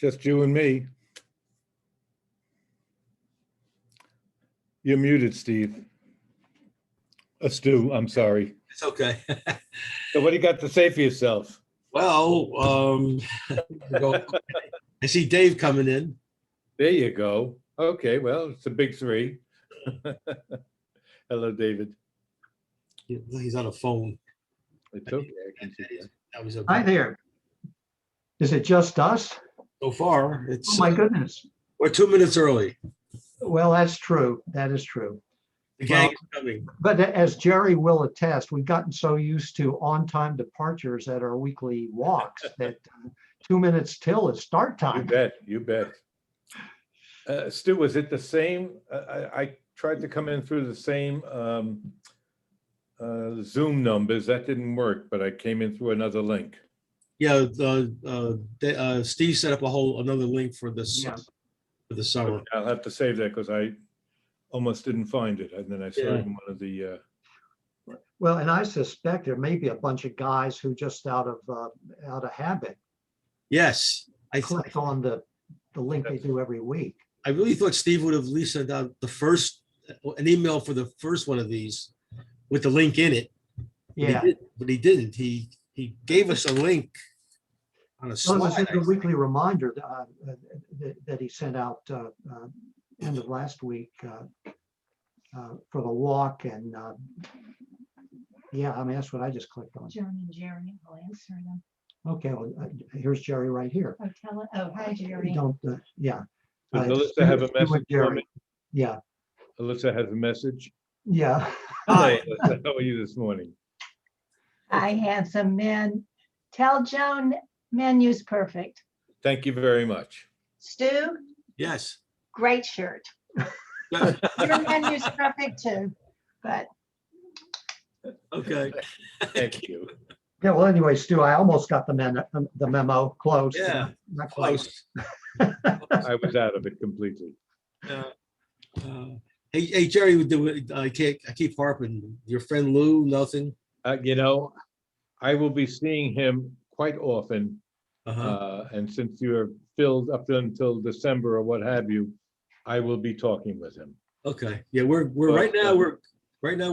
Just you and me. You're muted, Steve. Stu, I'm sorry. It's okay. So what do you got to say for yourself? Well, I see Dave coming in. There you go. Okay, well, it's a big three. Hello, David. He's on a phone. It's okay. I can see that. That was okay. Hi there. Is it just us? So far, it's Oh my goodness. we're 2 minutes early. Well, that's true. That is true. The gang is coming. But as Jerry will attest, we've gotten so used to on-time departures at our weekly walks that 2 minutes till is start You time. bet. You bet. Stu, was it the same? I tried to come in through the same Zoom numbers. That didn't work, but I came in through another link. Yeah, Steve set up another link for this Yes. for the summer. I'll have to save that because I almost didn't find it. And then I saw it in one of the, Well, and I suspect there may be a bunch of guys who just out of habit Yes, clicked on the link they do every week. I really thought Steve would have at least sent out an email for the first one of these with the link in it. Yeah. But he didn't. He gave us a link on a So it was slide. a weekly reminder that he sent out end of last week for the walk, and yeah, I mean that's what I just clicked on. Joan and Jerry, I'll answer them. Okay, well, here's Jerry right here. Oh, tell it, oh, hi, Jerry. Don't, yeah. does Alyssa have a Stu and message for Jerry. me? Yeah, Alyssa has a message. yeah. Hello, Alyssa. How are you this morning? I have some men. Tell Joan menu's perfect. Thank you very much. Stu, Yes. great shirt. Your menu's perfect too, but Okay. Thank you. Yeah, well, anyway, Stu, I almost got the memo close. Yeah, Not quite. Close. I was out of it completely. Hey, Jerry, I keep harping. Your friend Lou, nothing. I will be seeing him quite often. And since you're filled up until December or what have you, I will be talking with him. Okay. Yeah, we're right now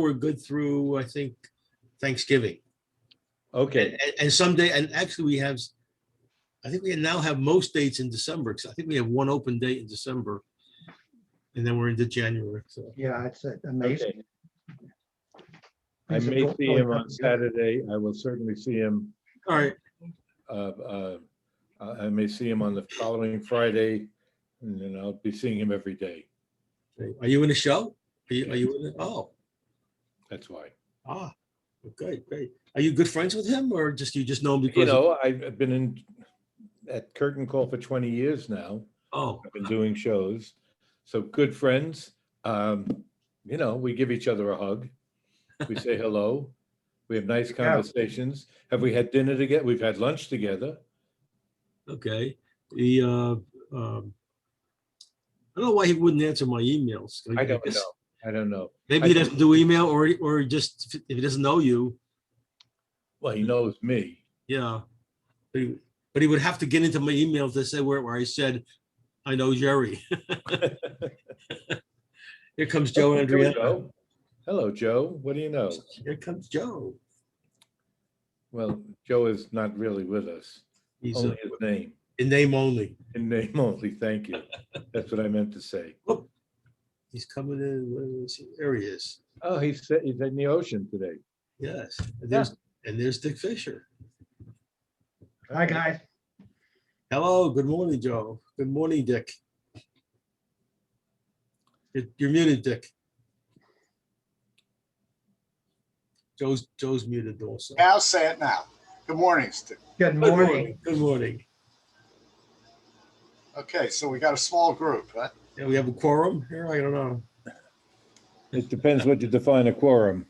we're good through, I think, Thanksgiving. Okay. And someday, and actually I think we now have most dates in December, because I think we have one open date in December. And then we're into January. So Yeah, it's amazing. Okay. I may see him on Saturday. I will certainly see him. all right. I may see him on the following Friday, and then I'll be seeing him every day. Are you in the show? Are you in it? Oh, That's why. great. Are you good friends with him, or you just know him because I've been at Curtain Call for 20 years now. Oh, I've been doing shows. So good friends. We give each other a hug. We say hello. We have nice conversations. Have we had dinner together? We've had lunch together. okay. I don't know why he wouldn't answer my emails. I don't know. Maybe he doesn't do email, or just if he doesn't know you. Well, he knows me. Yeah, but he would have to get into my email to say where I said, I know Jerry. Here comes Joe Andrea. Hello, Joe. What do you know? Here comes Joe. Well, Joe is not really with us. He's Only his name. in name only. In name only. Thank you. That's what I meant to say. Whoop. He's coming in. Where is he? There he is. Oh, he's in the ocean today. Yes. And there's Dick Fisher. Hi, guys. Hello. Good morning, Joe. Good morning, Dick. You're muted, Dick. Joe's muted also. I'll say it now. Good morning, Steve. Good Good morning. morning. Good morning. Okay, so we got a small group, right? Yeah, we have a quorum here. I don't know. It depends what you define a quorum.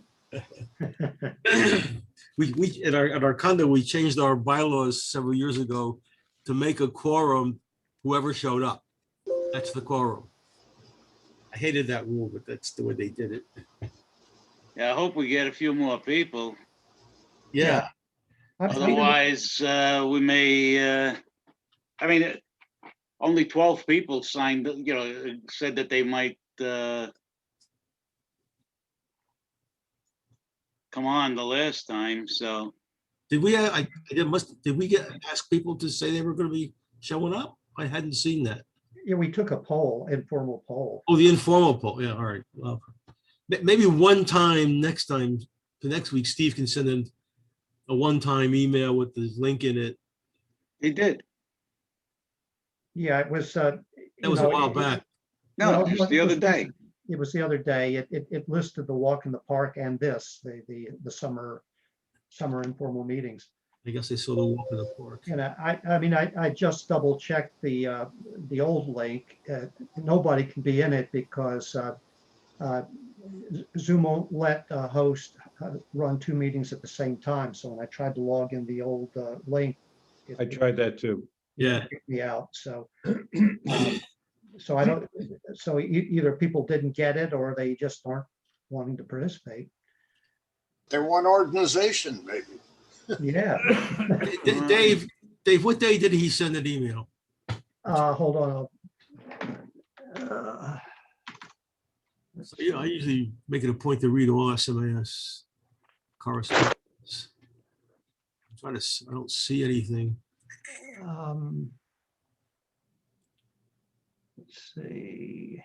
We at our condo, we changed our bylaws several years ago to make a quorum whoever showed up. That's the quorum. I hated that rule, but that's the way they did it. Yeah, I hope we get a few more people. Yeah. Absolutely. Otherwise, we may, only 12 people signed, said that they might come on the last time, so. Did we, did we ask people to say they were gonna be showing up? I hadn't seen that. Yeah, we took a poll, informal poll. Oh, the informal poll, yeah, all right. Well, maybe one time, the next week, Steve can send in a one-time email with the link in it. He did. Yeah, it was. That was a while back. No, Well, just the it was other day. recent. It was the other day. It listed the walk in the park and the summer informal meetings. I guess they saw the walk in the park. And I mean, I just double checked the old link. Nobody can be in it because Zoom won't let a host run two meetings at the same time. So when I tried to log in the old link, I tried that too. Yeah, kicked me out. So so I don't. So either people didn't get it or they just aren't wanting to participate. They're one organization, maybe. Yeah. Dave, what day did he send an email? Hold on. So, yeah, I usually make it a point to read all SMAS correspondence. I don't see anything. Let's see.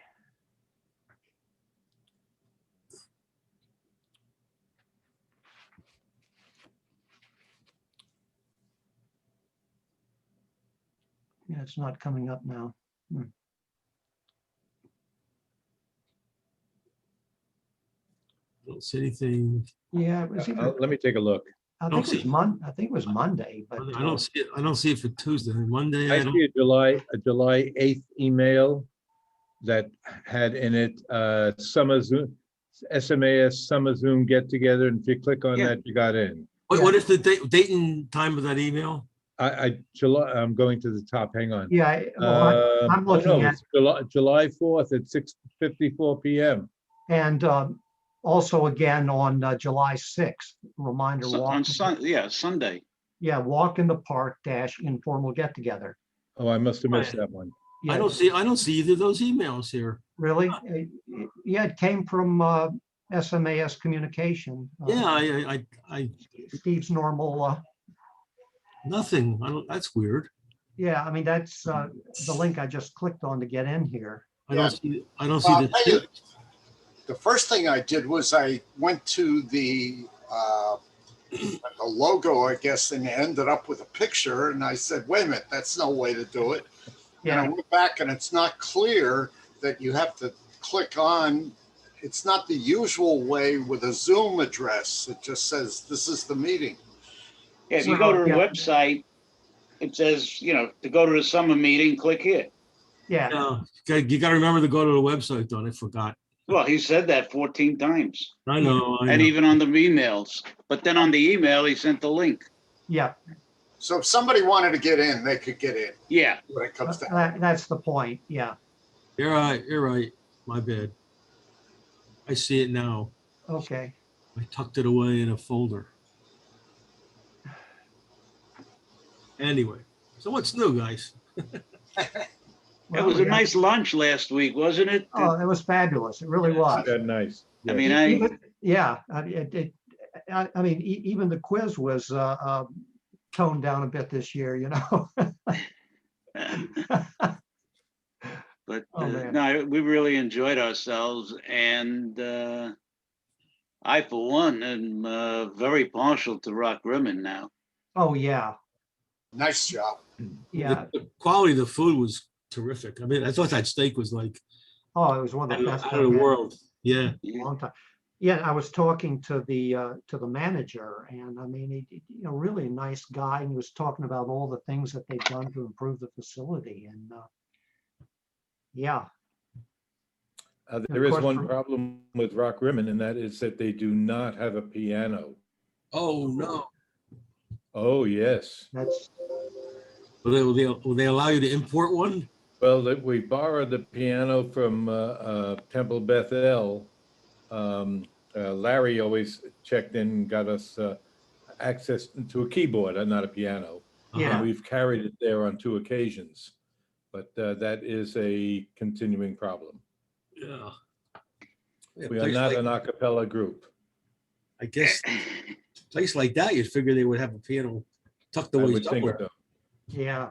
Yeah, it's not coming up now. I don't see anything. Yeah, it was either, Let me take a look. I think it was I think it was Monday, but I don't see it. I don't see it for Tuesday. Monday, I I don't. see a July 8th email that had in it summer Zoom, SMAS summer Zoom get together. And if you click on Yeah. that, you got in. What is the date and time of that email? I'm going to the top. Hang on. yeah, well, I'm looking at, It's July 4th at 6:54 p.m. and also again on July 6th, reminder walk. Sunday. Yeah, walk in the park dash informal get together. Oh, I must have missed that one. I Yeah, don't see either of those emails here. really? Yeah, it came from SMAS communication. Yeah, I Steve's normal. nothing. That's weird. Yeah, I mean, that's the link I just clicked on to get in here. I don't see I'll tell you, the. the first thing I did was I went to the logo, I guess, and ended up with a picture. And I said, wait a minute, that's no way to do it. And I Yeah, went back and it's not clear that you have to click on. It's not the usual way with a Zoom address. It just says, this is the meeting. Yeah, if you go to the Yeah. website, it says, to go to the summer meeting, click here. yeah, You got to remember to go to the website, though. I forgot. Well, he said that 14 times, I know. and even on the emails. But then on the email, he sent the link. yeah. So if somebody wanted to get in, they could get in Yeah. when it comes down. That's the point. Yeah. You're right. You're right. My bad. I see it now. Okay. I tucked it away in a folder. Anyway, so what's new, guys? It was a nice lunch last week, wasn't it? Oh, it was fabulous. It really was. Yeah, nice. I Yeah. mean, Yeah, I mean, even the quiz was toned down a bit this year, but Oh, man. no, we really enjoyed ourselves, and I, for one, am very partial to Rock Rimmon now. Oh, yeah, Nice job. yeah. The quality of the food was terrific. I mean, I thought that steak was like Oh, it was one of the out best. of the world. Yeah. in a long time. Yeah, I was talking to the manager, and I mean, he, really nice guy, and he was talking about all the things that they've done to improve the facility, and yeah, There is course, one problem with Rock Rimmon, and that is that they do not have a piano. Oh no. Oh, yes. that's Will they allow you to import one? Well, we borrowed the piano from Temple Bethel. Larry always checked in and got us access to a keyboard, not a piano. Yeah. And we've carried it there on 2 occasions. but that is a continuing problem. Yeah. Yeah, We are place not like- an a cappella group. I guess place like that, you'd figure they would have a piano tucked I away would think somewhere. so. Yeah,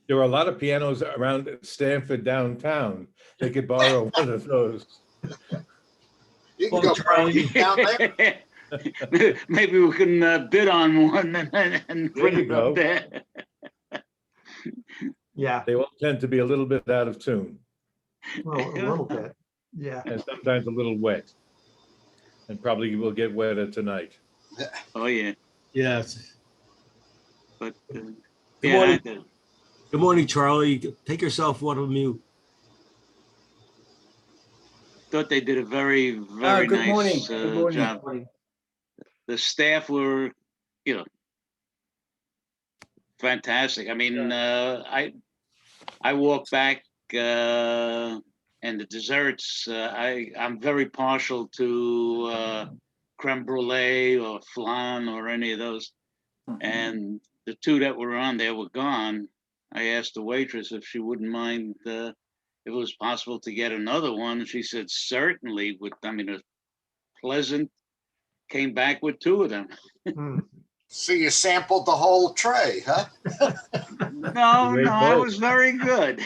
There are a lot of pianos around Stamford downtown. They could borrow one of those. You can Well, go Charlie- down there. Maybe we can bid on one and There bring you it up go. there. yeah, They all tend to be a little bit out of tune well, a little bit, yeah. and sometimes a little wet. And probably will get wetter tonight. Oh, yeah, Yes. but, Good yeah, morning. I- Good morning, Charlie. Take yourself one of mute. thought they did a very, very Good morning. nice Good morning. job. The staff were, fantastic. I mean, I walk back and the desserts. I'm very partial to creme brulee or flan or any of those. And the two that were on there were gone. I asked the waitress if she wouldn't mind if it was possible to get another one. And she said certainly. A pleasant. Came back with two of them. Hmm. So you sampled the whole tray, huh? No, You ate I both. was very good.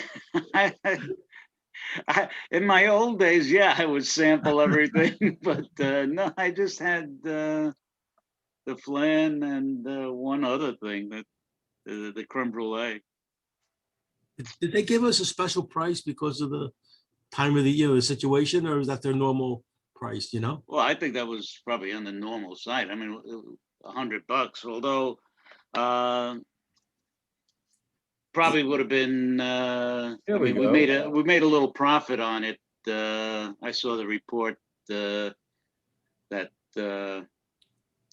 In my old days, yeah, I would sample everything, but no, I just had the flan and one other thing, that the creme brulee. Did they give us a special price because of the time of the year, the situation, or is that their normal price, you know? Well, I think that was probably on the normal side. I mean, $100, although probably would have been. Here we We go. made a little profit on it. I saw the report that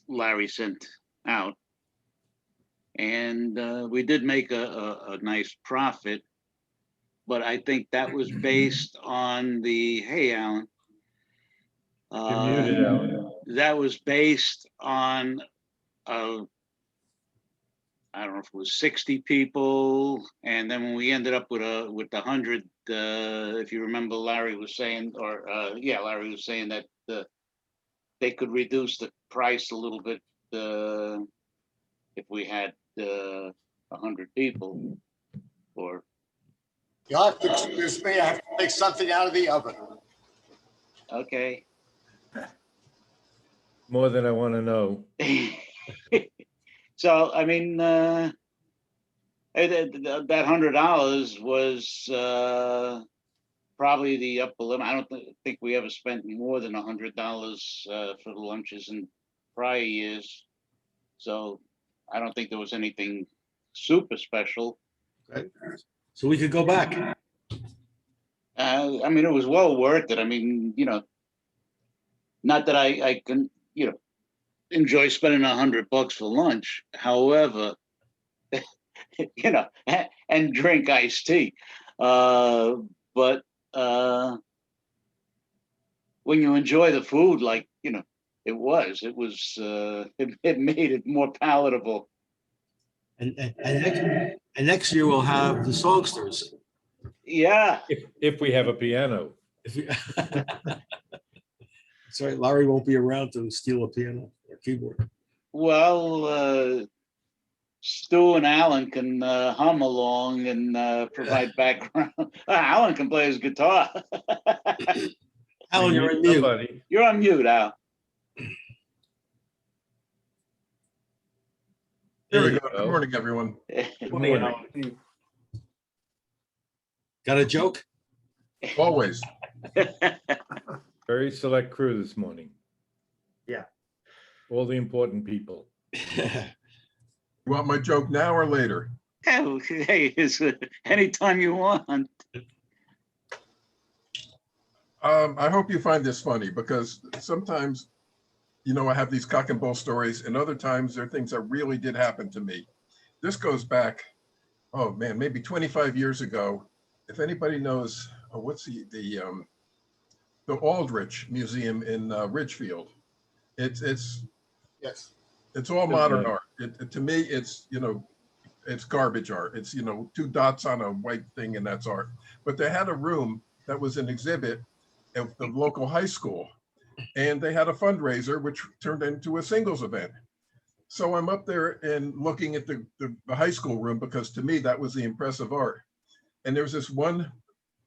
Larry sent out, and we did make a nice profit. But I think that was based on hey, Alan. You're muted, Alan. That was based on I don't know if it was 60 people, and then when we ended up with the 100, if you remember, Larry was saying, Larry was saying that they could reduce the price a little bit if we had 100 people. Or You'll have to excuse me. I have to take something out of the oven. okay. More than I want to know. So I mean, that $100 was probably the upper limit. I don't think we ever spent more than $100 for the lunches in prior years. So I don't think there was anything super special. So we could go back. I mean, it was well worth it. I mean, not that I can, enjoy spending $100 for lunch. However, and drink iced tea. But when you enjoy the food, like, it made it more palatable. And next year we'll have the songsters. Yeah. If we have a piano. That's right, Larry won't be around to steal a piano or keyboard. Well, Stu and Alan can hum along and provide background. Alan can play his guitar. Alan, you're on mute. Somebody. You're on mute, Al. There we you go. go. Good morning, everyone. Good morning. Got a joke? Always. Very select crew this morning. Yeah. All the important people. You want my joke now or later? Hey, anytime you want. I hope you find this funny because sometimes, I have these cock and bull stories, and other times there are things that really did happen to me. This goes back, oh man, maybe 25 years ago. If anybody knows, what's the Aldrich Museum in Ridgefield? It's Yes. all modern art. To me, it's it's garbage art. It's, you know, 2 dots on a white thing and that's art. But they had a room that was an exhibit of the local high school. And they had a fundraiser, which turned into a singles event. So I'm up there and looking at the high school room, because to me, that was the impressive art. And there's this one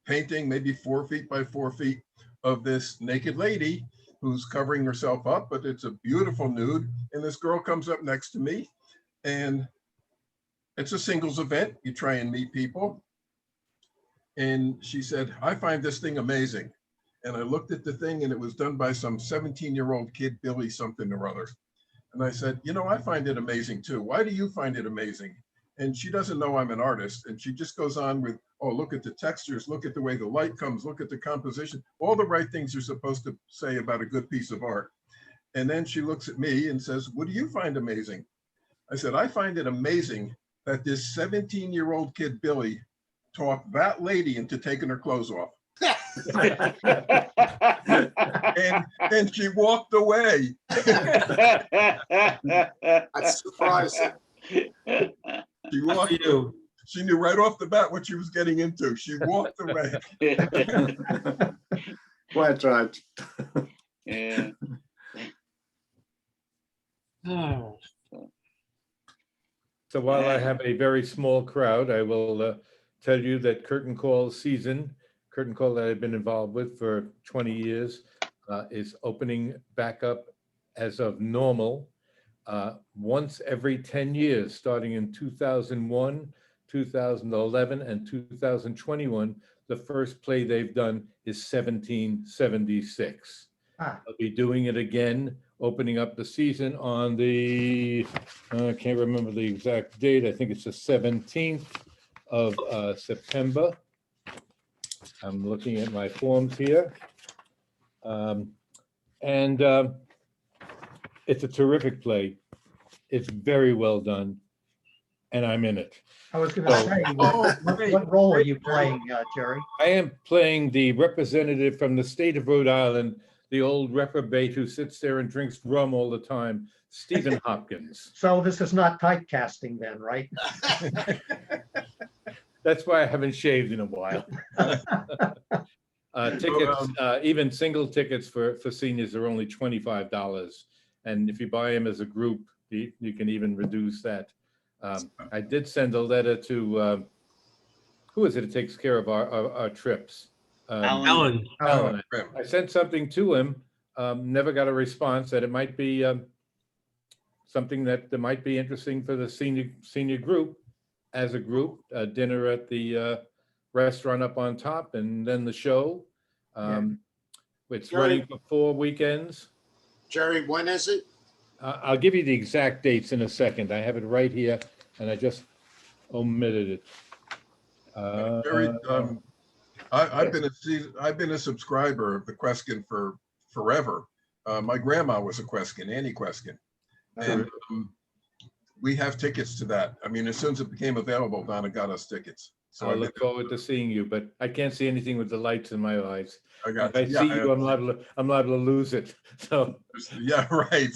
painting, maybe 4 feet by 4 feet, of this naked lady who's covering herself up, but it's a beautiful nude. And this girl comes up next to me, and it's a singles event. You try and meet people. And she said, I find this thing amazing. And I looked at the thing, and it was done by some 17-year-old kid, Billy something or other. And I said, you know, I find it amazing too. Why do you find it amazing? And she doesn't know I'm an artist. And she just goes on with, oh, look at the textures, look at the way the light comes, look at the composition, all the right things you're supposed to say about a good piece of art. And then she looks at me and says, what do you find amazing? I said, I find it amazing that this 17-year-old kid, Billy, talked that lady into taking her clothes off. And she walked away. That's surprising. She walked. She knew right off the bat what she was getting into. She walked away. Quite right. Yeah. Oh, So while I have a very small crowd, I will tell you that curtain call season, curtain call that I've been involved with for 20 years, is opening back up as of normal once every 10 years, starting in 2001, 2011, and 2021. The first play they've done is 1776. Ah. I'll be doing it again, opening up the season on the, I can't remember the exact date. I think it's the 17th of September. I'm looking at my forms here. It's a terrific play. It's very well done, and I'm in it. I was going to So- say, what role are you playing, Jerry? I am playing the representative from the state of Rhode Island, the old reprobate who sits there and drinks rum all the time, Stephen Hopkins. So this is not typecasting then, right? That's why I haven't shaved in a while. Tickets, even single tickets for seniors are only $25. And if you buy them as a group, you can even reduce that. I did send a letter to, who is it that takes care of our trips? Alan. Alan. I sent something to him, never got a response, that it might be something that might be interesting for the senior group. As a group, dinner at the restaurant up on top, and then the show. It's running for 4 weekends. Jerry, when is it? I'll give you the exact dates in a second. I have it right here, and I just omitted it. Jerry, I've been a subscriber of the Queskin for forever. My grandma was a Queskin, Annie Queskin, and we have tickets to that. I mean, as soon as it became available, Donna got us tickets. So I look forward to seeing you, but I can't see anything with the lights in my eyes. I got If I see you, I'm liable to lose it. So yeah, right.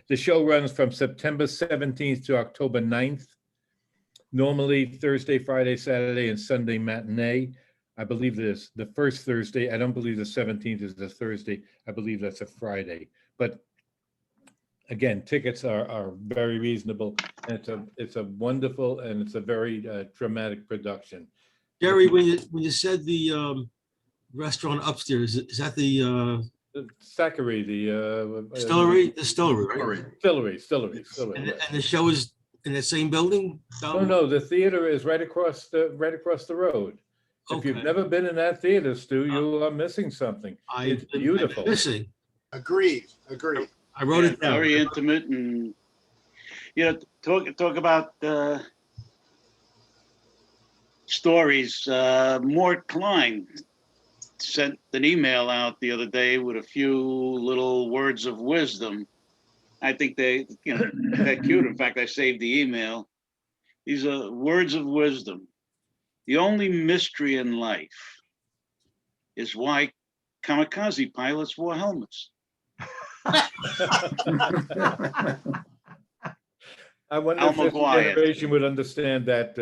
the show runs from September 17th to October 9th. Normally Thursday, Friday, Saturday, and Sunday matinee. I believe there's the first Thursday. I don't believe the 17th is a Thursday. I believe that's a Friday. But again, tickets are very reasonable. And it's a wonderful, and it's a very dramatic production. Jerry, when you said the restaurant upstairs, is that the Thackeray, the distillery? Distillery, right? Distillery. And the show is in the same building? No, the theater is right across the road. If you've Okay. never been in that theater, Stu, you are missing something. It's beautiful. Missing. Agreed. I wrote it down. Very intimate, and talk about stories. Mort Klein sent an email out the other day with a few little words of wisdom. I think they're cute. In fact, I saved the email. These are words of wisdom. The only mystery in life is why kamikaze pilots wore helmets. I wonder Al if this McGuire. generation would understand that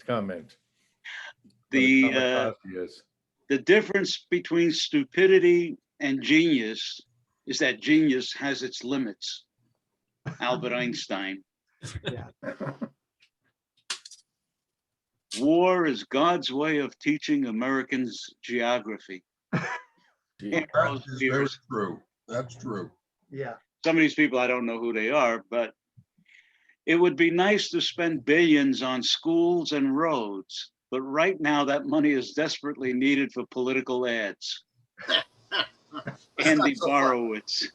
comment. What a The kamikaze is. the difference between stupidity and genius is that genius has its limits. Albert Einstein. Yeah. War is God's way of teaching Americans geography. Gee. That is very true. That's true. Yeah. Some of these people, I don't know who they are, but it would be nice to spend billions on schools and roads. But right now, that money is desperately needed for political ads. Andy not so far. Borowitz.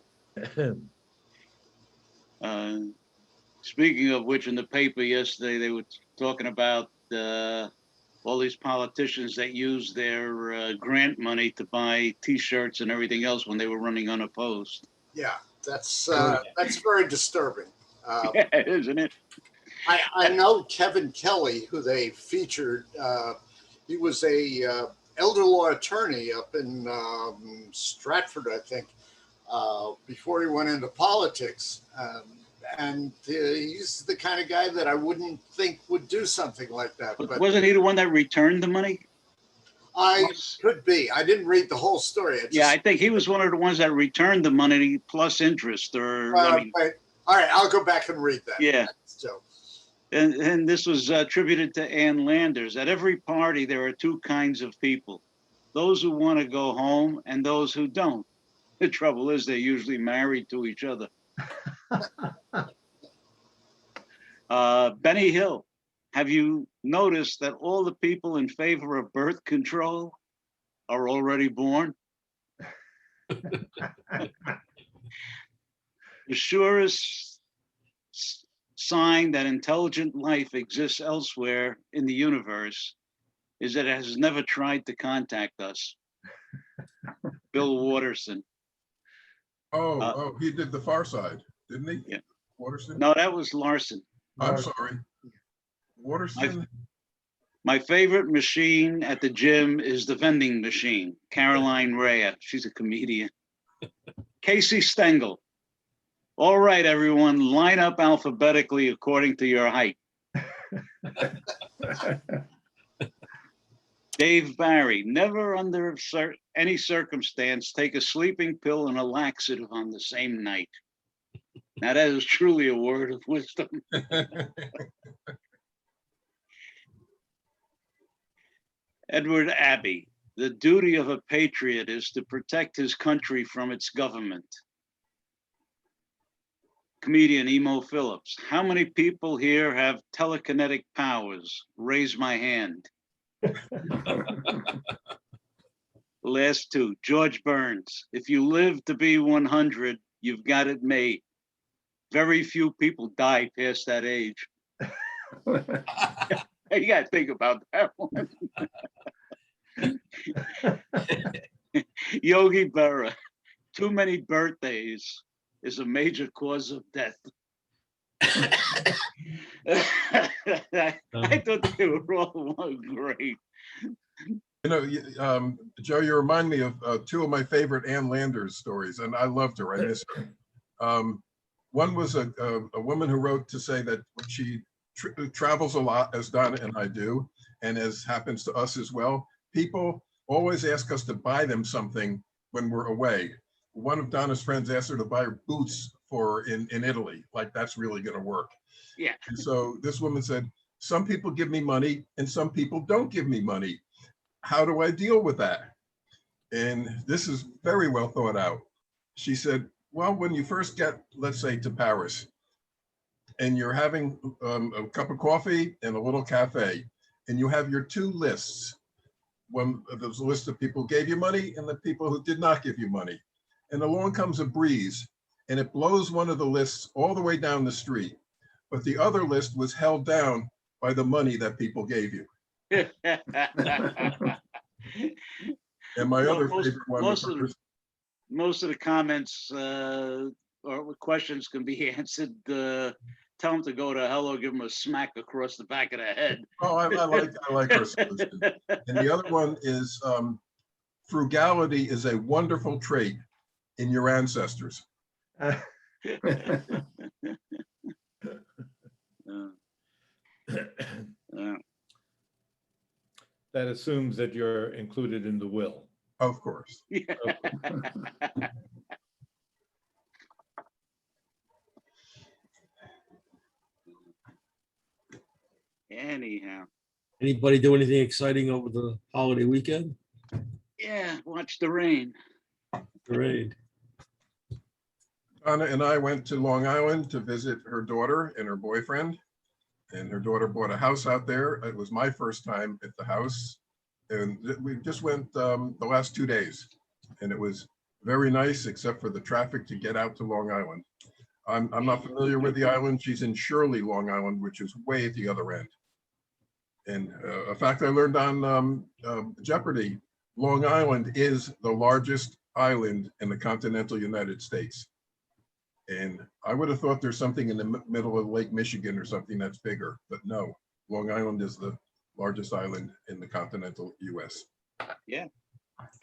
Speaking of which, in the paper yesterday, they were talking about all these politicians that use their grant money to buy T-shirts and everything else when they were running unopposed. Yeah, that's very disturbing. Yeah, isn't it? I know Kevin Kelly, who they featured. He was a elder law attorney up in Stratford, I think, before he went into politics. And he's the kind of guy that I wouldn't think would do something like that. But Wasn't he the one that returned the money? I could be. I didn't read the whole story. Yeah, I think he was one of the ones that returned the money plus interest. Or I mean, all right, I'll go back and read that. Yeah. So, and this was attributed to Ann Landers. At every party, there are two kinds of people: those who want to go home and those who don't. The trouble is, they're usually married to each other. Benny Hill, have you noticed that all the people in favor of birth control are already born? The surest sign that intelligent life exists elsewhere in the universe is that it has never tried to contact us. Bill Watterson. Oh, he did The Far Side, didn't he? Yeah. Watterson? No, that was Larson. I'm sorry. Watterson? My favorite machine at the gym is the vending machine. Caroline Rhea, she's a comedian. Casey Stengel. All right, everyone, line up alphabetically according to your height. Dave Barry, never under any circumstance take a sleeping pill and a laxative on the same night. Now that is truly a word of wisdom. Edward Abbey, the duty of a patriot is to protect his country from its government. Comedian Emo Phillips, how many people here have telekinetic powers? Raise my hand. Last two, George Burns, if you live to be 100, you've got it made. Very few people die past that age. You gotta think about that one. Yogi Berra, too many birthdays is a major cause of death. I thought they were all great. You know, Joe, you remind me of two of my favorite Ann Landers stories, and I loved her. I miss her. One was a woman who wrote to say that she travels a lot, as Donna and I do, and as happens to us as well. People always ask us to buy them something when we're away. One of Donna's friends asked her to buy her boots in Italy, like that's really going to work. Yeah. And so this woman said, some people give me money and some people don't give me money. How do I deal with that? And this is very well thought out. She said, well, when you first get, let's say, to Paris, and you're having a cup of coffee and a little cafe, and you have your two lists. One of those list of people who gave you money and the people who did not give you money. And along comes a breeze, and it blows one of the lists all the way down the street. But the other list was held down by the money that people gave you. And my other favorite one was most of the comments or questions can be answered. Tell them to go to hell or give them a smack across the back of the head. Oh, I like her solution. And the other one is frugality is a wonderful trait in your ancestors. that assumes that you're included in the will. Of course. Anyhow, Anybody do anything exciting over the holiday weekend? yeah, watch the rain. Great. Anna and I went to Long Island to visit her daughter and her boyfriend. And her daughter bought a house out there. It was my first time at the house. And we just went the last 2 days. And it was very nice, except for the traffic to get out to Long Island. I'm not familiar with the island. She's in Shirley, Long Island, which is way at the other end. And a fact I learned on Jeopardy, Long Island is the largest island in the continental United States. And I would have thought there's something in the middle of Lake Michigan or something that's bigger, but no, Long Island is the largest island in the continental US.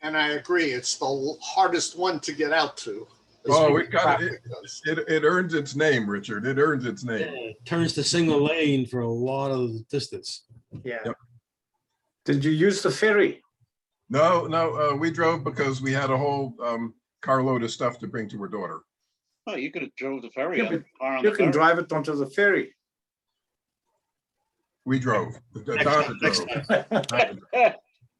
And I agree, it's the hardest one to get out to. as Oh, far it as got traffic goes. it earns its name, Richard. It earns its name. It turns to single lane for a lot of the distance. Yeah. Yep. Did you use the ferry? No, we drove because we had a whole carload of stuff to bring to her daughter. Oh, you could have drove the ferry Yeah, up. but car on You the can ferry. drive it onto the ferry. We drove. Next time.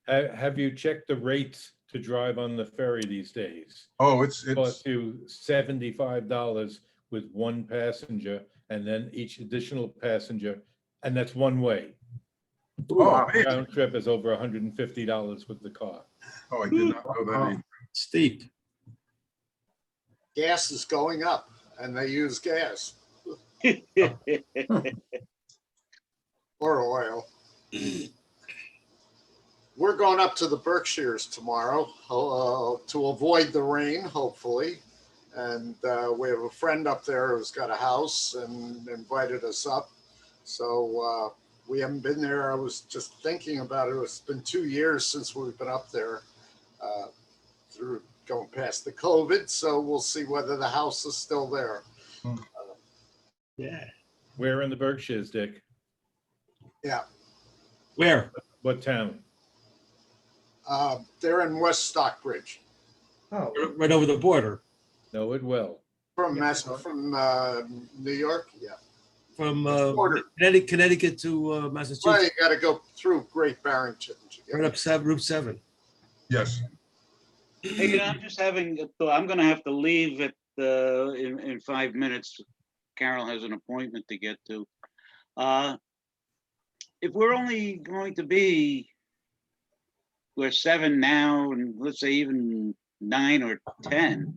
Have you checked the rates to drive on the ferry these days? Oh, it's Costs you $75 with one passenger, and then each additional passenger, and that's one way. Ooh, Oh, wow. man. Round trip is over $150 with the car. Oh, I did not know that either. Steep. Gas is going up and they use gas or oil. We're going up to the Berkshires tomorrow to avoid the rain, hopefully. And we have a friend up there who's got a house and invited us up. So we haven't been there. I was just thinking about it. It's been 2 years since we've been up there through going past the COVID. So we'll see whether the house is still there. Yeah. Where in the Berkshires, Dick? Yeah. Where? What town? They're in West Stockbridge Oh, Right over the border Know it well. from Yeah. from New York. Yeah. from Border. Connecticut to Well, Massachusetts, you got to go through Great Barrington. to get right up Route 7. Yes. Hey, I'm just having a thought. I'm gonna have to leave it in 5 minutes. Carol has an appointment to get to. If we're only going to be, we're 7 now, and let's say even 9 or 10.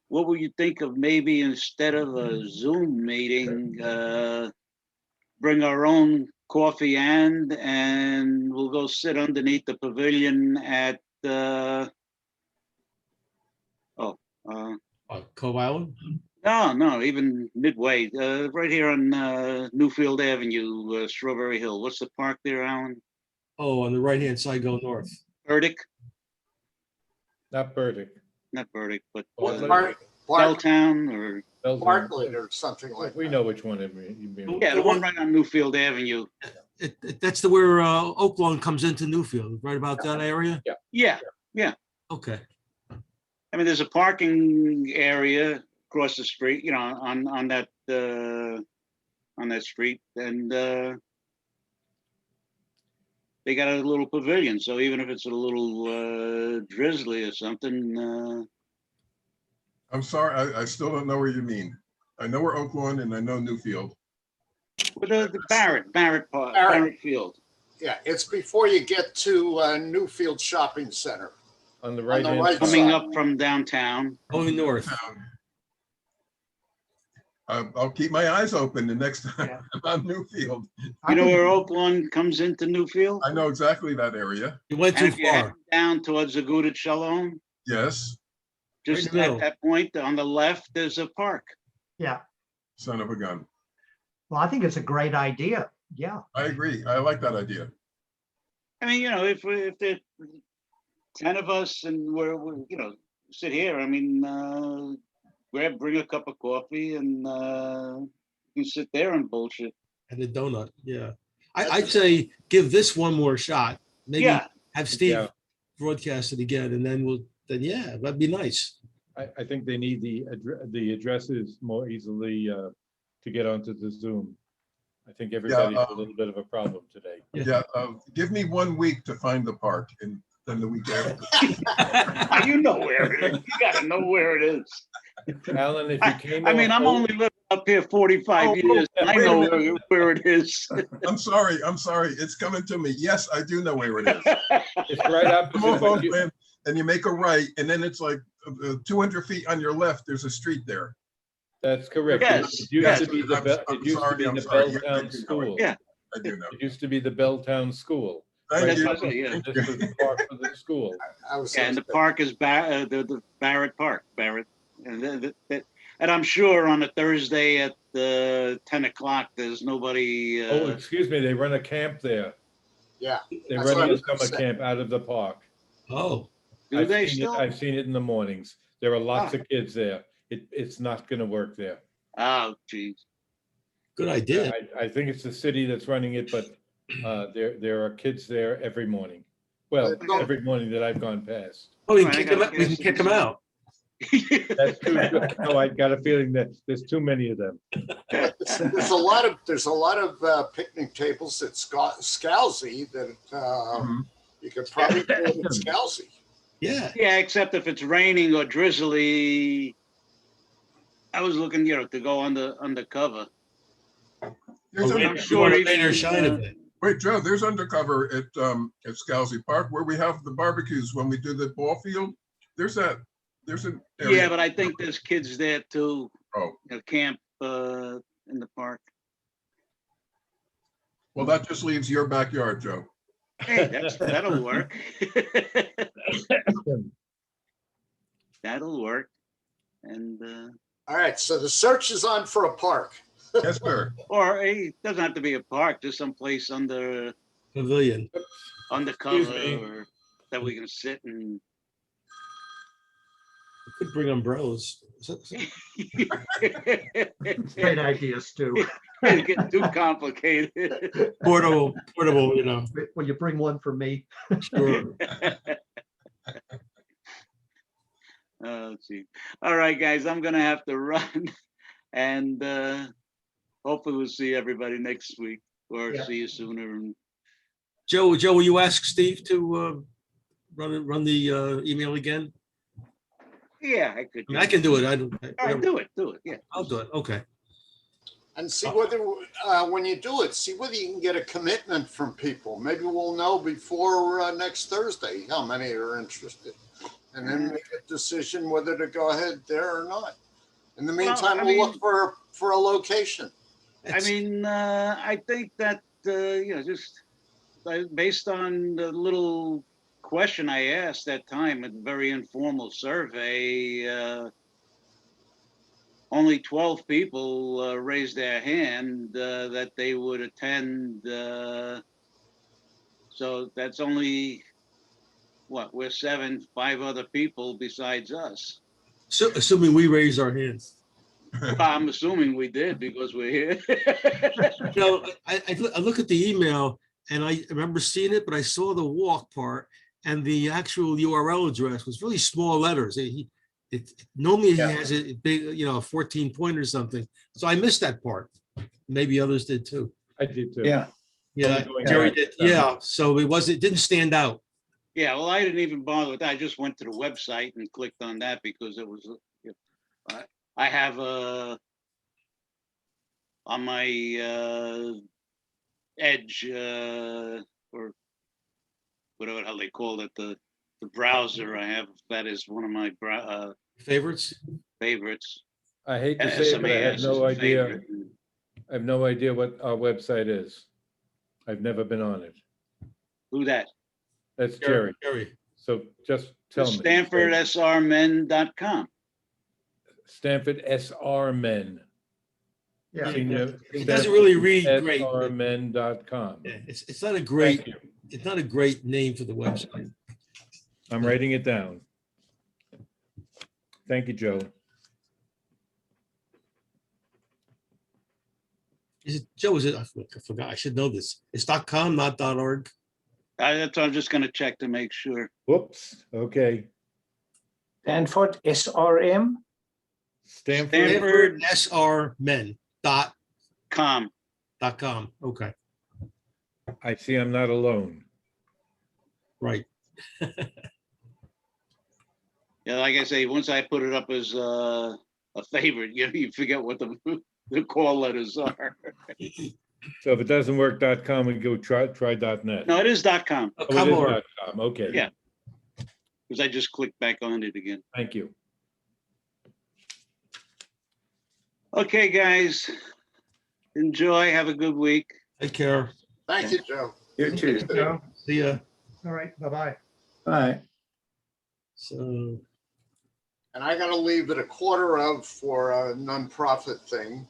What would you think of maybe instead of a Zoom meeting, bring our own coffee and we'll go sit underneath the pavilion at Cove Island? no, even Midway, right here on Newfield Avenue, Strawberry Hill. What's the park there, Alan? Oh, on the right-hand side, go north. Burdick? Not Burdick. Not Burdick, but Bartlett. Belltown or, Bartlett or something like We that. know which one you mean. yeah, the one right on Newfield Avenue. That's the where Oak Lawn comes into Newfield, right about that area? Yeah, Okay. I mean, there's a parking area across the street, you know, on that street, and they got a little pavilion. So even if it's a little drizzly or something, I'm sorry. I still don't know where you mean. I know where Oak Lawn and I know Newfield. with the Barrett Park, Barrett. Barrett Field. Yeah, it's before you get to Newfield Shopping Center. On the On right the hand right side. Coming side. up from downtown. Going north. I'll keep my eyes open the next time Yeah. I'm on Newfield. I You know think- where Oak Lawn comes into Newfield? I know exactly that area. You went And too if you head far. down towards the Gouda Shalom, Yes, just Right in the at middle. that point on the left, there's a park. Yeah, son of a gun. well, I think it's a great idea. Yeah, I agree. I like that idea. I mean, you know, if there's 10 of us and we're you know, sit here, I mean, bring a cup of coffee and you can sit there and bullshit. And the donut, yeah. I'd say give this one more shot. Maybe Yeah, have Steve Yeah. broadcast it again, and then yeah, that'd be nice. I think they need the addresses more easily to get onto the Zoom. I think everybody's a little bit of a problem today. Yeah, give me 1 week to find the park and then the week after. you know where it is. You gotta know where it is. Alan, if you came I mean, off I'm hold- only living up here 45 years. oh, I wait a know minute. where it is. I'm sorry. It's coming to me. Yes, I do know where it is. it's right up. Come off Oakland and you make a right, and then it's like 200 feet on your left, there's a street there. That's correct. Yes, It used yes. to be the I'm it used to sorry, be I'm the sorry. Yeah, I Belltown do know it. School. Yeah. I do know. It used to be the Belltown School. Thank That's you. what I said, yeah. Thank This you. was the park for the school. I was. And the park is the Barrett Park, Barrett. And I'm sure on a Thursday at 10 o'clock, there's nobody. Oh, excuse me, they run a camp there. Yeah. They're That's what running I a was gonna summer say. camp out of the park. Oh, Do they still? I've seen it in the mornings. There are lots Ah. of kids there. It's not gonna work there. Oh, geez. good idea. I think it's the city that's running it, but there are kids there every morning. Well, No. every morning that I've gone past. Oh, we Right, can I kick him gotta out. We can guess kick him it's- out. That's too, no, I got a feeling that there's too many of them. There's a lot of picnic tables at Scalzi that Mhm. you could probably do it at Scalzi. Yeah. Yeah, except if it's raining or drizzly. I was looking, to go undercover. There's Oh, under- I'm you sure want to even, rain or shine a bit. Wait, Joe, there's undercover at Scalzi Park where we have the barbecues when we do the ball field. There's an area. Yeah, but I think there's kids there too, Oh, camp in the park. well, that just leaves your backyard, Joe. Hey, that'll work. That'll work. And All right, so the search is on for a park. Yes, sir. or it doesn't have to be a park, just someplace Pavilion. undercover Excuse me. or that we can sit and We could bring umbrellas. Great idea, Stu. It's getting too complicated. Portable, Will you bring one for me? sure. Oh, gee. All right, guys, I'm gonna have to run, and hopefully we'll see everybody next week or Yeah. see you sooner. And Joe, will you ask Steve to run the email again? yeah, I could. I mean, I can do it. I don't. All right, do it. Yeah. I'll do it. Okay. And see whether, when you do it, see whether you can get a commitment from people. Maybe we'll know before next Thursday how many are interested. And then make a decision whether to go ahead there or not. In the Well, meantime, I we'll mean- look for a location. I mean, I think that just based on the little question I asked that time, a very informal survey. Only 12 people raised their hand that they would attend. So that's only we're 7, 5 other people besides us. So, assuming we raise our hands. Well, I'm assuming we did because we're here. I look at the email and I remember seeing it, but I saw the walk part and the actual URL address was really small letters. Normally he Yeah. has it big, 14 point or something. So I missed that part. Maybe others did too. I did too. Yeah. Yeah, Only going Jerry back. did. Yeah, so it didn't stand out. Yeah, well, I didn't even bother with that. I just went to the website and clicked on that because it was. I have on my Edge or whatever the hell they call it, the browser. I have that is one of my Favorites? favorites. I hate to say it, but I have SMAS is no a idea. favorite. I have no idea what our website is. I've never been on it. Who that? That's Jerry. So just tell me. StanfordSRmen.com. Stanford SR Men. Yeah. It doesn't really read great. but- SRmen.com. Yeah, it's not a Thank great, you. it's not a great name for the website. I'm writing it down. Thank you, Joe. Is it, Joe, is it, I forgot, I should know this. It's .com, not .org. That's what I'm just gonna check to make sure. Whoops, okay. Stanford, SRM? Stanford, Stanford SR Men Com. .com. Okay, I see I'm not alone. right. Yeah, like I say, once I put it up as a favorite, you forget what the call letters are. So if it doesn't work .com, we go try .net. No, it is .com, Oh, Oh, come it is on. .com, okay. Yeah. because I just clicked back on it again. Thank you. Okay, guys, enjoy. Have a good week. Take care. Thank you, Joe. You too. Joe. See ya. All right, bye-bye. Bye. So, And I gotta leave at 1:15 for a nonprofit thing.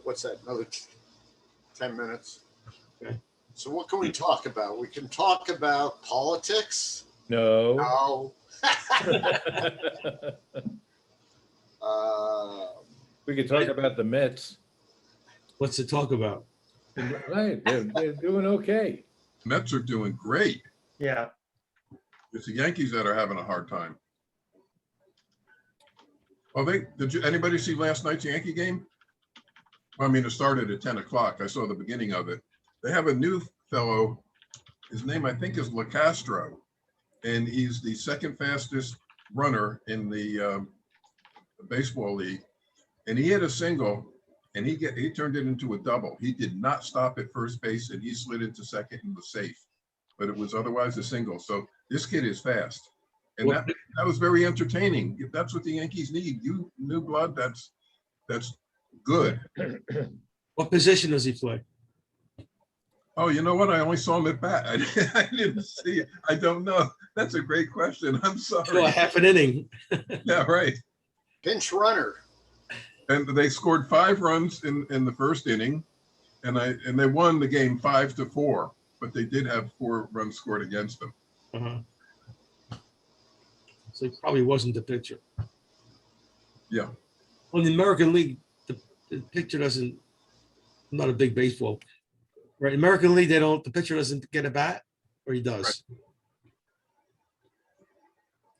What's that, another 10 minutes? Okay. So what can we talk about? We can talk about politics. No. No. We could talk about the Mets. what's to talk about? Right, they're doing okay. Mets are doing great. Yeah, It's the Yankees that are having a hard time. Oh, anybody see last night's Yankee game? I mean, it started at 10 o'clock. I saw the beginning of it. They have a new fellow. His name, I think, is LaCastro. And he's the second fastest runner in the baseball league. And he hit a single and he turned it into a double. He did not stop at first base and he slid into second and was safe. But it was otherwise a single. So this kid is fast. And that was very entertaining. If that's what the Yankees need, new blood, that's good. What position does he play? Oh, you know what? I only saw him at bat. I didn't see it. I don't know. That's a great question. I'm Oh, sorry. half an inning. Yeah, right. Pinch runner. And they scored 5 runs in the first inning, and they won the game 5-4. But they did have 4 runs scored against them. Uh-huh. So he probably wasn't the pitcher. Yeah. Well, in the American League, the pitcher doesn't. I'm not a big baseball. Right, American League, the pitcher doesn't get a bat, or he does. Right.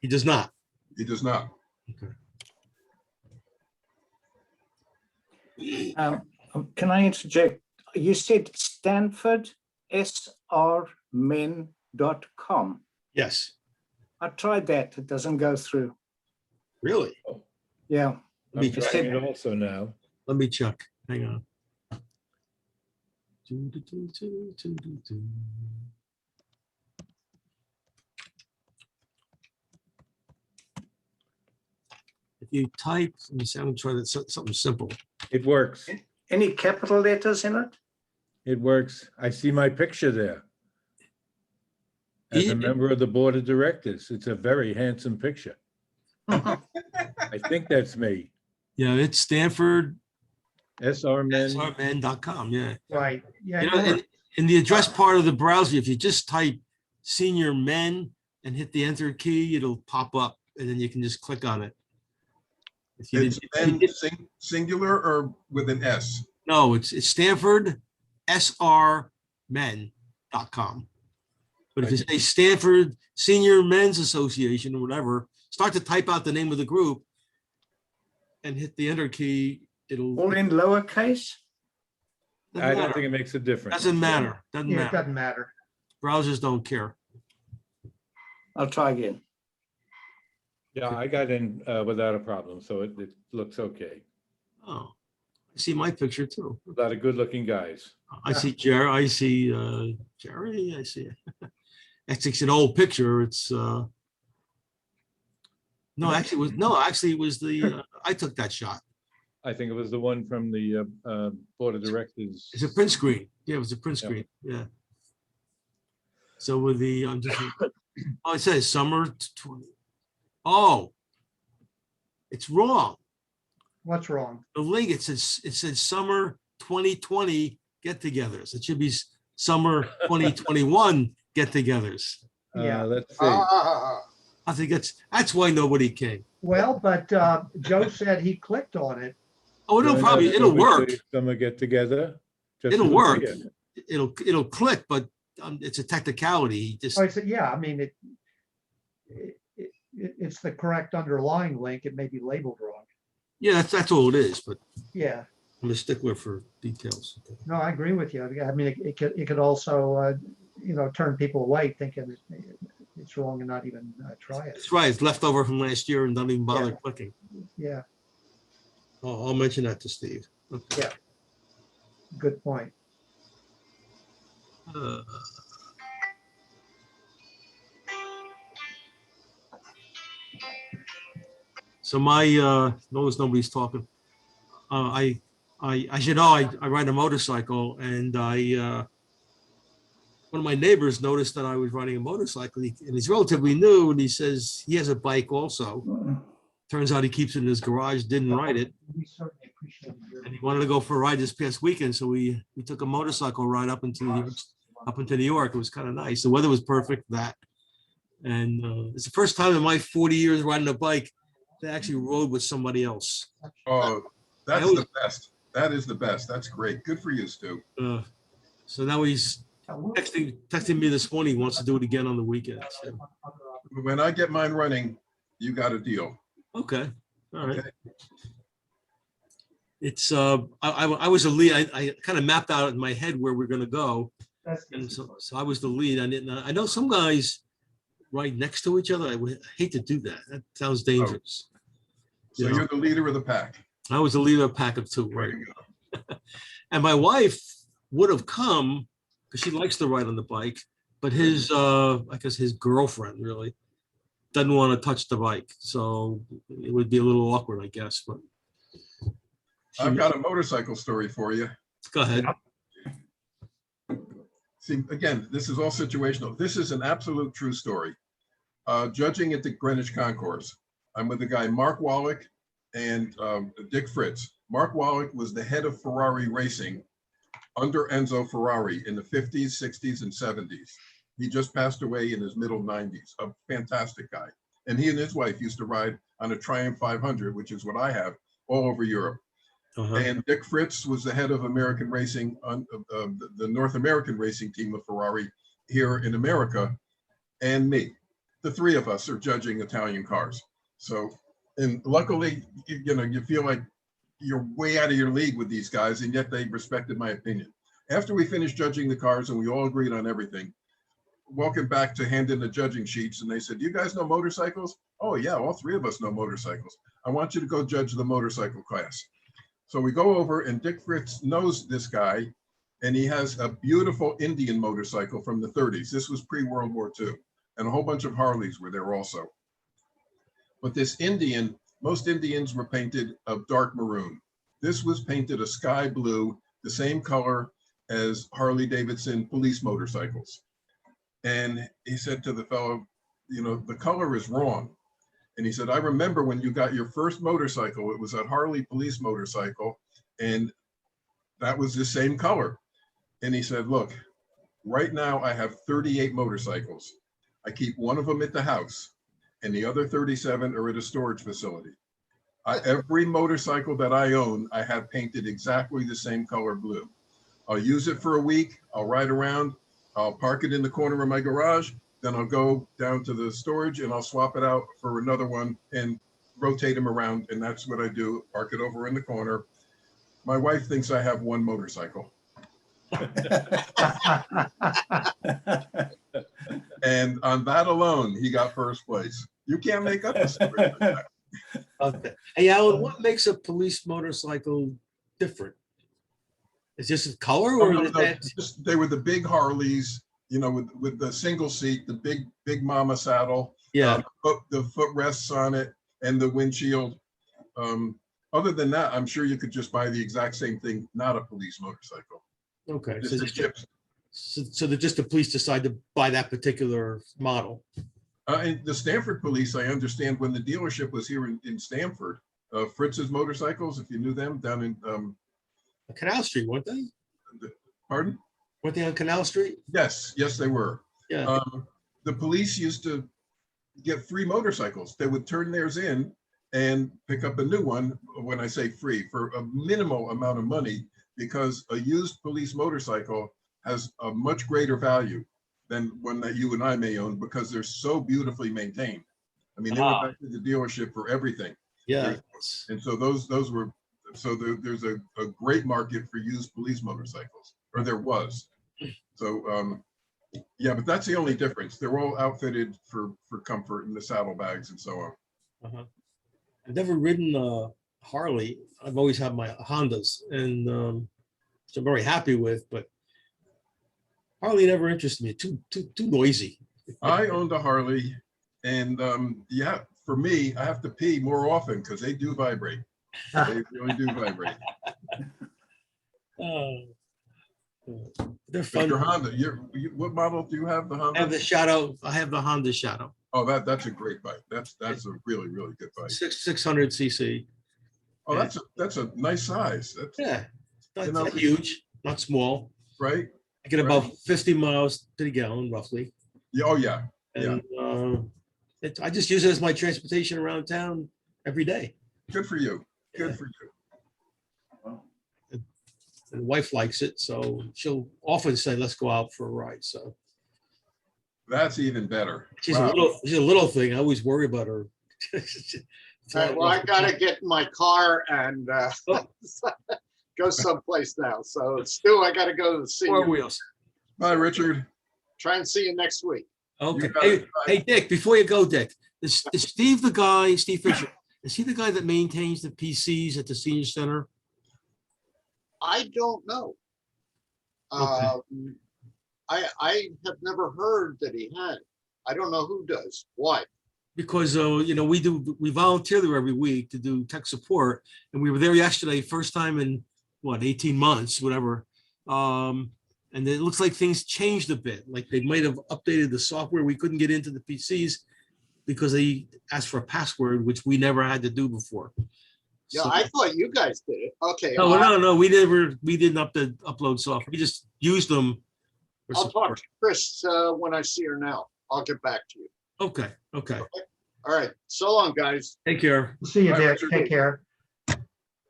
He does not. He does not. Okay. Can I interject? You said Stanford, srmen.com. Yes. I tried that. It doesn't go through. Really? Yeah. I'm trying it also now. Let me check. Hang on. If you type, let me see, I'm gonna try that something simple. It works. Any capital letters in it? It works. I see my picture there. As a member of the board of directors, it's a very handsome picture. I think that's me. Yeah, it's Stanford. srmen.com. Yeah. right. Yeah. You know, in the address part of the browser, if you just type senior men and hit the enter key, it'll pop up and then you can just click on it. If you It's men singular or with an S? No, it's Stanford srmen.com. But if you say Stanford Senior Men's Association or whatever, start to type out the name of the group and hit the enter key. It'll All in lowercase? I don't think it makes a difference. Doesn't matter. Doesn't Yeah, it matter. doesn't matter. Browsers don't care. I'll try again. Yeah, I got in without a problem, so it looks okay. Oh, I see my picture too. A lot of good-looking guys. I see Jerry. I see Jerry. I see. It's an old picture. It's no, actually it was the I took that shot. I think it was the one from the board of directors. It's a print screen. Yeah, it was a print Yeah. screen. Yeah. So with the I'm just it says summer 20. Oh, it's wrong. What's wrong? The link it says summer 2020 get-togethers. It should be summer 2021 get-togethers. Yeah. Let's see. I think that's why nobody came. Well, but Joe said he clicked on it Oh, it'll Join probably, us it'll when we work. do Summer get together. just It'll for work. you. It'll click, but it's a technicality. Just, I said, yeah, I mean, it's the correct underlying link. It may be labeled wrong. yeah, that's all it is, but Yeah, I'm a stickler for details. no, I agree with you. I mean, it could also, turn people away thinking it's wrong and not even try it. That's right. It's left over from last year and don't even bother Yeah. clicking. Yeah, I'll mention that to Steve. Okay. Yeah. good point. Uh, So notice nobody's talking. As you know, I ride a motorcycle, and one of my neighbors noticed that I was riding a motorcycle, and he's relatively new, and he says he has a bike also. Turns out he keeps it in his garage, didn't ride it, We certainly appreciate your. and he wanted to go for a ride this past weekend, so we took a motorcycle ride up into New York. It was kind of nice. The weather was perfect, and it's the first time in my 40 years riding a bike that I actually rode with somebody else. Oh, that's always- the best. That is the best. That's great. Good for you, Stu. So now he's texting me this morning. He wants to do it again on the weekends. So, When I get mine running, you got a deal. okay, all right. Okay. It's I was a lead. I kind of mapped out in my head where we're gonna go, and so I was the lead. I know some guys right next to each other. I would hate to do that. That sounds dangerous. So Yeah. you're the leader of the pack. I was the leader of a pack of two, There right? you go. And my wife would have come because she likes to ride on the bike, but I guess his girlfriend really doesn't want to touch the bike. So it would be a little awkward, I guess, but. I've got a motorcycle story for you. Go ahead. See, again, this is all situational. This is an absolute true story. Judging at the Greenwich Concourse, I'm with the guy Mark Wallach and Dick Fritz. Mark Wallach was the head of Ferrari racing under Enzo Ferrari in the 50s, 60s, and 70s. He just passed away in his middle 90s. A fantastic guy. And he and his wife used to ride on a Triumph 500, which is what I have, all over Europe. Uh-huh. And Dick Fritz was the head of American racing, the North American racing team of Ferrari here in America, and me. The three of us are judging Italian cars. So, and luckily, you feel like you're way out of your league with these guys, and yet they respected my opinion. After we finished judging the cars and we all agreed on everything, walking back to hand in the judging sheets, and they said, "You guys know motorcycles?" "Oh yeah, all three of us know motorcycles. I want you to go judge the motorcycle class." So we go over, and Dick Fritz knows this guy, and he has a beautiful Indian motorcycle from the 30s. This was pre-World War II, and a whole bunch of Harleys were there also. But this Indian, most Indians were painted a dark maroon. This was painted a sky blue, the same color as Harley Davidson police motorcycles. And he said to the fellow, "The color is wrong." And he said, "I remember when you got your first motorcycle, it was a Harley police motorcycle, and that was the same color." And he said, "Look, right now I have 38 motorcycles. I keep one of them at the house, and the other 37 are at a storage facility. Every motorcycle that I own, I have painted exactly the same color blue. I'll use it for a week, I'll ride around, I'll park it in the corner of my garage, then I'll go down to the storage and I'll swap it out for another one and rotate them around. And that's what I do, park it over in the corner." My wife thinks I have one motorcycle. And on that alone, he got first place. You can't make up a story like that. Okay. Hey, Alan, what makes a police motorcycle different? Is this a color or is that? They were the big Harleys, with the single seat, the big mama saddle. Yeah. The footrests on it and the windshield. Other than that, I'm sure you could just buy the exact same thing, not a police motorcycle. Okay. Just the chips. So that just the police decide to buy that particular model. And the Stamford police, I understand, when the dealership was here in Stamford, Fritz's Motorcycles, if you knew them, down in Canal Street, weren't they? pardon? Weren't they on Canal Street? Yes, they were. Yeah. The police used to get free motorcycles. They would turn theirs in, and pick up a new one, when I say free, for a minimal amount of money, because a used police motorcycle has a much greater value than one that you and I may own, because they're so beautifully maintained. I mean, they went back to the dealership for everything. Yeah. And so those were, so there's a great market for used police motorcycles, or there was. So yeah, but that's the only difference. They're all outfitted for comfort and the saddlebags and so on. I've never ridden a Harley. I've always had my Hondas, and which I'm very happy with, but Harley never interested me. Too noisy. I owned a Harley, and yeah, for me, I have to pee more often because they do vibrate. They really do vibrate. They're But fun. your Honda, what model do you have? The Honda? I have the Shadow. I have the Honda Shadow. Oh, that's a great bike. That's a really good bike. 600 cc. Oh, that's a nice size. That's, Yeah, not, You know, not huge, not small. right. I get about 50 miles to the gallon, roughly. Yeah. Oh yeah. Yeah. And I just use it as my transportation around town every day. Good for you. Good Yeah. for you. And the wife likes it, so she'll often say, "Let's go out for a ride." So That's even better. she's Wow. a little thing. I always worry about her. All right, well, I gotta get in my car and go someplace now. So Stu, I gotta go to see Four you. wheels. Bye, Richard. Try and see you next week. Okay. You got Hey, it. hey, Dick, before you go, Dick, is Steve the guy, Steve Fisher, is he the guy that maintains the PCs at the senior center? I don't know. Okay. I have never heard that he had. I don't know who does. Why? Because, we volunteer there every week to do tech support. And we were there yesterday, first time in, 18 months, whatever. And it looks like things changed a bit. Like they might have updated the software. We couldn't get into the PCs because they asked for a password, which we never had to do before. Yeah, So- I thought you guys did it. Okay. No, we didn't upload software. We just used them. for I'll talk support. to Chris when I see her now. I'll get back to you. Okay. All right. So long, guys. Take care. See you, Bye, Dick. Richard. Take care.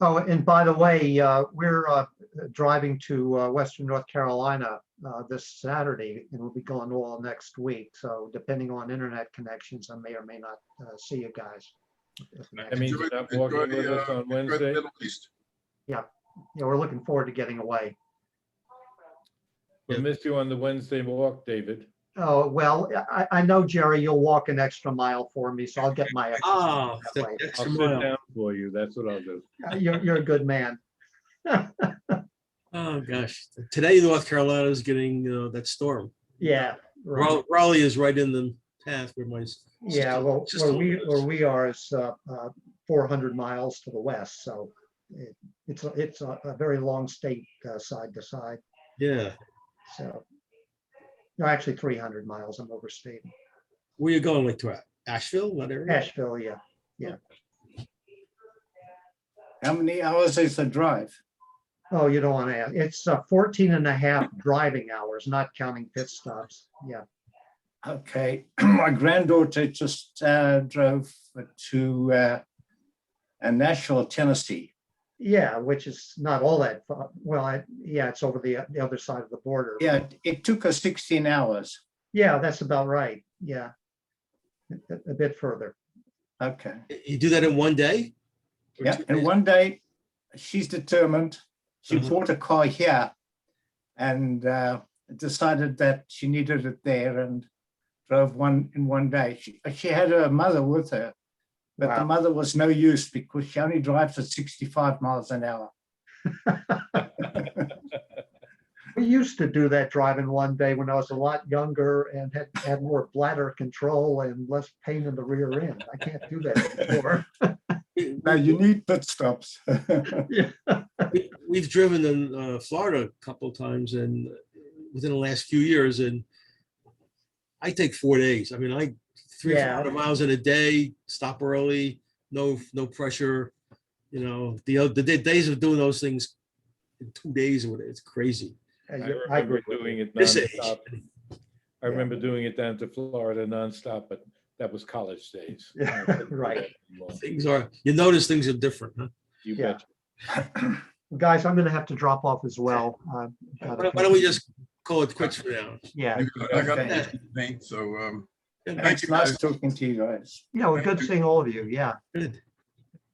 Oh, and by the way, we're driving to Western North Carolina this Saturday, and we'll be going all next week. So depending on internet connections, I may or may not see you guys. I mean, you're not walking with us on enjoy the Wednesday? Middle East. Yeah, we're looking forward to getting away. We'll miss you on the Wednesday walk, David. Oh, well, I know, Jerry, you'll walk an extra mile for me, so I'll get my Ah, exercise that way. I'll extra sit mile. down for you. That's what I'll do. You're a good man. Oh, gosh. Today, North Carolina is getting that storm. Yeah. right. Raleigh is right in the path where my. Yeah, well, sister where lives. we are is 400 miles to the west, so it's a very long state side to side. Yeah. So, no, actually 300 miles. I'm overstating. Where you going, like to Asheville, that area? Asheville, yeah. How many hours is the drive? Oh, you don't want to ask. It's 14 and a half driving hours, not counting pit stops. Yeah. Okay, my granddaughter just drove to Nashville, Tennessee. Yeah, which is not all that far. Well, yeah, it's over the other side of the border. Yeah, it took her 16 hours. Yeah, that's about right. Yeah. A bit further. Okay, You do that in one day? Or yeah, 2 and days? one day she's determined. She Uh-huh. bought a car here and decided that she needed it there and drove one in one day. She had her mother with her, but the Wow. mother was no use because she only drives at 65 miles an hour. We used to do that driving one day when I was a lot younger and had more bladder control and less pain in the rear end. I can't do that anymore. Now you need pit stops. We've driven in Florida a couple of times and within the last few years, and I take 4 days. I mean, 300 miles in a day, stop early, no pressure. The days of doing those things in 2 days or whatever, it's crazy. I agree remember with you. doing it This age. nonstop. I remember doing it down to Florida nonstop, but that was college days. Yeah, I couldn't do right. that anymore. Things are, you notice things are different, huh? You Yeah. betcha. Guys, I'm gonna have to drop off as well. Why don't we just call it quits for now? Yeah, I got Okay. to paint, so thank It's you nice guys. talking to you guys. you know, good seeing all of you. Yeah. Good.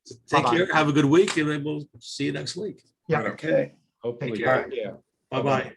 Take Bye-bye. care, have a good week, and then we'll see you next week. Yeah. Okay. Hopefully, care. yeah. Bye-bye.